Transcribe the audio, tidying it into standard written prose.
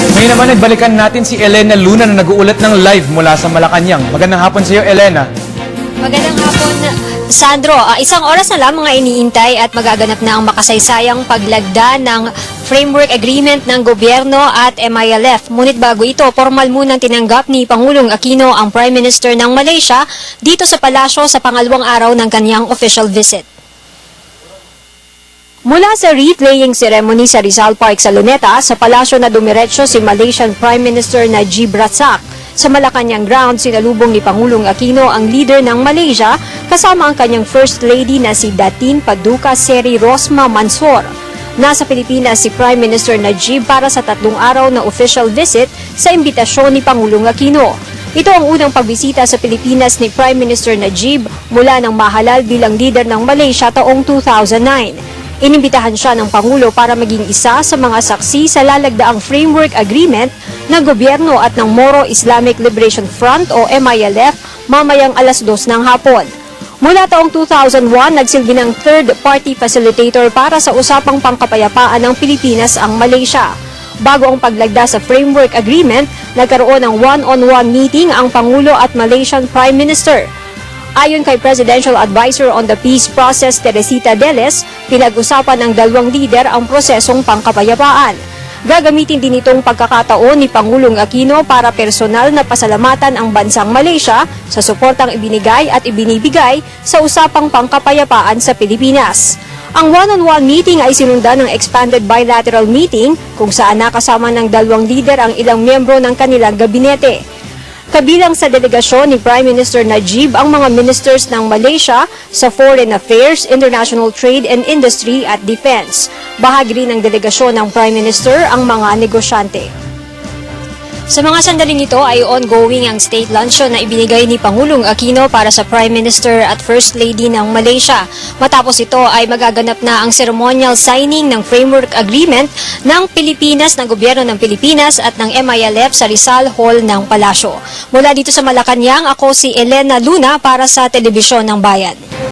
Ngayon naman, balikan natin si Elena Luna na nag-uulat ng live mula sa Malacanang. Magandang hapon sa iyo, Elena. Magandang hapon, Sandro. Isang oras na lang mga iniintay at magaganap na ang makasaysayang paglagda ng framework agreement ng gobyerno at MILF. Ngunit bago ito, formal munang tinanggap ni Pangulong Aquino ang Prime Minister ng Malaysia dito sa palasyo sa pangalawang araw ng kanyang official visit. Mula sa wreath-laying ceremony sa Rizal Park sa Luneta, sa palasyo na dumiretso si Malaysian Prime Minister Najib Razak. Sa Malacanang ground, sinalubong ni Pangulong Aquino ang leader ng Malaysia kasama ang kanyang First Lady na si Datin Paduka Seri Rosma Mansor. Nasa Pilipinas si Prime Minister Najib para sa 3 araw na official visit sa imbitasyon ni Pangulong Aquino. Ito ang unang pagbisita sa Pilipinas ni Prime Minister Najib mula nang mahalal bilang leader ng Malaysia taong 2009. Inimbitahan siya ng Pangulo para maging isa sa mga saksi sa lalagdaang framework agreement ng gobyerno at ng Moro Islamic Liberation Front o MILF mamayang 2:00 ng hapon. Mula taong 2001, nagsilbi ng third-party facilitator para sa usapang pangkapayapaan ng Pilipinas ang Malaysia. Bago ang paglagda sa framework agreement, nagkaroon ng one-on-one meeting ang Pangulo at Malaysian Prime Minister. Ayon kay Presidential Advisor on the Peace Process Teresita Deles, pinag-usapan ng dalawang lider ang prosesong pangkapayapaan. Gagamitin din itong pagkakataon ni Pangulong Aquino para personal na pasalamatan ang bansang Malaysia sa suportang ibinigay at ibinibigay sa usapang pangkapayapaan sa Pilipinas. Ang one-on-one meeting ay sinundan ng expanded bilateral meeting kung saan nakasama ng dalawang lider ang ilang miyembro ng kanilang gabinete. Kabilang sa delegasyon ni Prime Minister Najib ang mga ministers ng Malaysia sa Foreign Affairs, International Trade and Industry at Defense. Bahagi rin ng delegasyon ng Prime Minister ang mga negosyante. Sa mga sandaling ito ay ongoing ang state luncheon na ibinigay ni Pangulong Aquino para sa Prime Minister at First Lady ng Malaysia. Matapos ito ay magaganap na ang ceremonial signing ng framework agreement ng Pilipinas, ng gobyerno ng Pilipinas at ng MILF sa Rizal Hall ng Palasyo. Mula dito sa Malacanang, ako si Elena Luna para sa Telebisyon ng Bayan.